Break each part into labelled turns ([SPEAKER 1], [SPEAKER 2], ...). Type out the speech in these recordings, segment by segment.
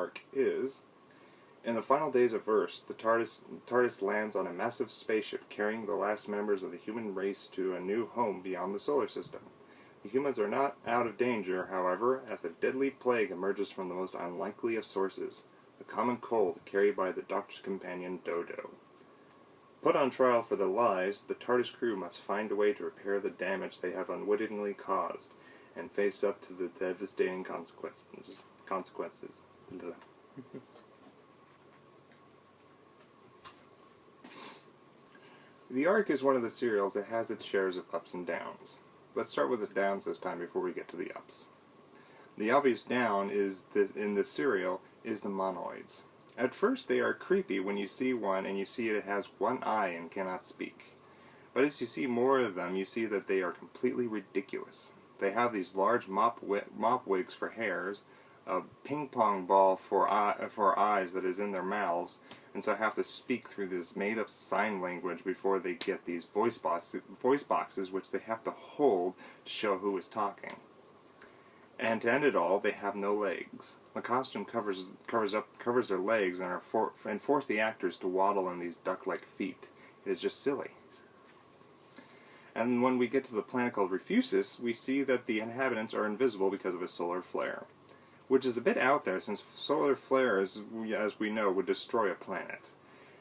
[SPEAKER 1] arc is, in the final days of Earth, the TARDIS lands on a massive spaceship carrying the last members of the human race to a new home beyond the solar system. The humans are not out of danger, however, as a deadly plague emerges from the most unlikely of sources, the common cold carried by the Doctor's companion Dodo. Put on trial for their lives, the TARDIS crew must find a way to repair the damage they have unwittingly caused, and face up to the devastating consequences. The Ark is one of the serials that has its shares of ups and downs. Let's start with the downs this time before we get to the ups. The obvious down in this serial is the monoids. At first they are creepy when you see one and you see it has one eye and cannot speak. But as you see more of them, you see that they are completely ridiculous. They have these large mop wigs for hairs, a ping pong ball for eyes that is in their mouths, and so have to speak through this made-up sign language before they get these voice boxes which they have to hold to show who is talking. And to end it all, they have no legs. The costume covers their legs and force the actors to waddle in these duck-like feet. It is just silly. And when we get to the planet called Refusis, we see that the inhabitants are invisible because of a solar flare, which is a bit out there since solar flares, as we know, would destroy a planet.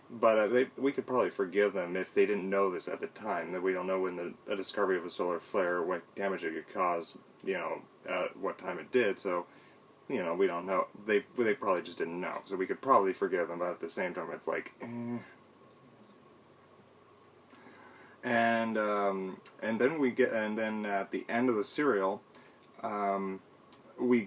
[SPEAKER 1] But we could probably forgive them if they didn't know this at the time, that we don't know when the discovery of a solar flare, what damage it could cause, what time it did, so, we don't know. They probably just didn't know, so we could probably forgive them, but at the same time it's like, And then at the end of the serial, to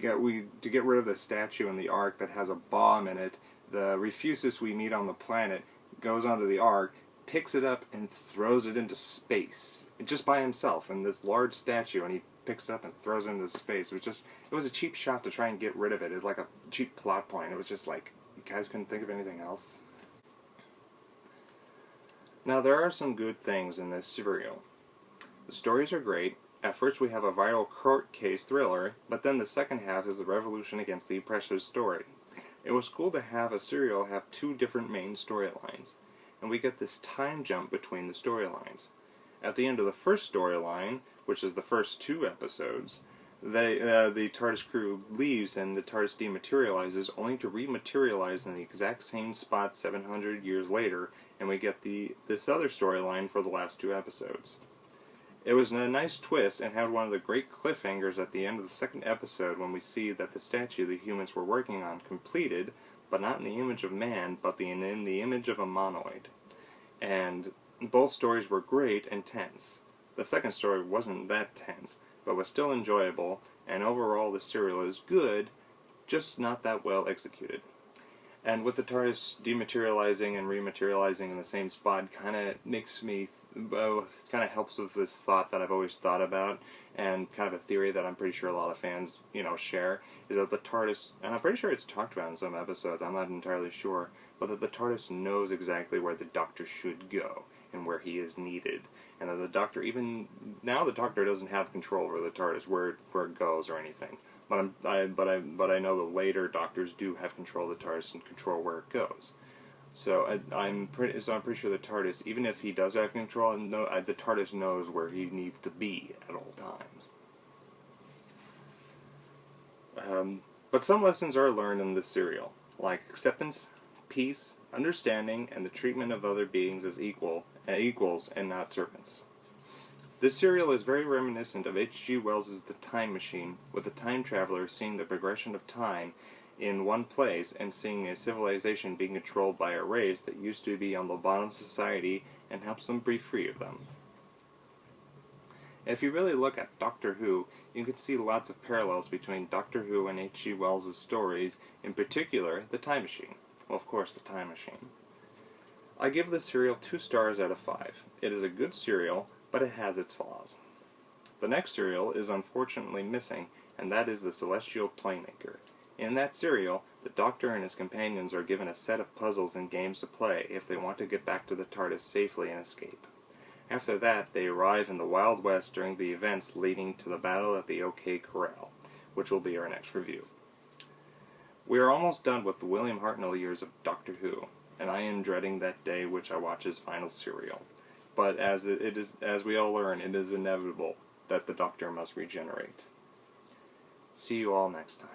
[SPEAKER 1] get rid of the statue in the Ark that has a bomb in it, the Refusis we meet on the planet goes onto the Ark, picks it up, and throws it into space, just by himself, in this large statue, and he picks it up and throws it into space. It was a cheap shot to try and get rid of it. It was like a cheap plot point. It was just like, you guys couldn't think of anything else? Now, there are some good things in this serial. The stories are great. At first we have a viral court case thriller, but then the second half is the revolution against the oppressor's story. It was cool to have a serial have two different main storylines, and we get this time jump between the storylines. At the end of the first storyline, which is the first 2 episodes, the TARDIS crew leaves and the TARDIS dematerializes, only to rematerialize in the exact same spot 700 years later, and we get this other storyline for the last 2 episodes. It was a nice twist and had one of the great cliffhangers at the end of the second episode when we see that the statue the humans were working on completed, but not in the image of man, but in the image of a monoid. And both stories were great and tense. The second story wasn't that tense, but was still enjoyable, and overall the serial is good, just not that well executed. And with the TARDIS dematerializing and rematerializing in the same spot, kind of makes me, kind of helps with this thought that I've always thought about, and kind of a theory that I'm pretty sure a lot of fans, share, is that the TARDIS, and I'm pretty sure it's talked about in some episodes, I'm not entirely sure, but that the TARDIS knows exactly where the Doctor should go, and where he is needed. And that the Doctor, even now the Doctor doesn't have control over the TARDIS, where it goes or anything. But I know the later Doctors do have control of the TARDIS and control where it goes. So I'm pretty sure the TARDIS, even if he does have control, the TARDIS knows where he needs to be at all times. But some lessons are learned in this serial, like acceptance, peace, understanding, and the treatment of other beings as equals and not servants. This serial is very reminiscent of H.G. Wells' The Time Machine, with the time traveler seeing the progression of time in one place and seeing a civilization being controlled by a race that used to be on the bottom of society and helps them be free of them. If you really look at Doctor Who, you can see lots of parallels between Doctor Who and H.G. Wells' stories, in particular, The Time Machine. Well, of course, The Time Machine. I give this serial 2 stars out of 5. It is a good serial, but it has its flaws. The next serial is unfortunately missing, and that is The Celestial Playmaker. In that serial, the Doctor and his companions are given a set of puzzles and games to play if they want to get back to the TARDIS safely and escape. After that, they arrive in the Wild West during the events leading to the battle at the OK Corral, which will be our next review. We are almost done with the William Hartnell years of Doctor Who, and I am dreading that day which I watch his final serial. But as we all learn, it is inevitable that the Doctor must regenerate. See you all next time.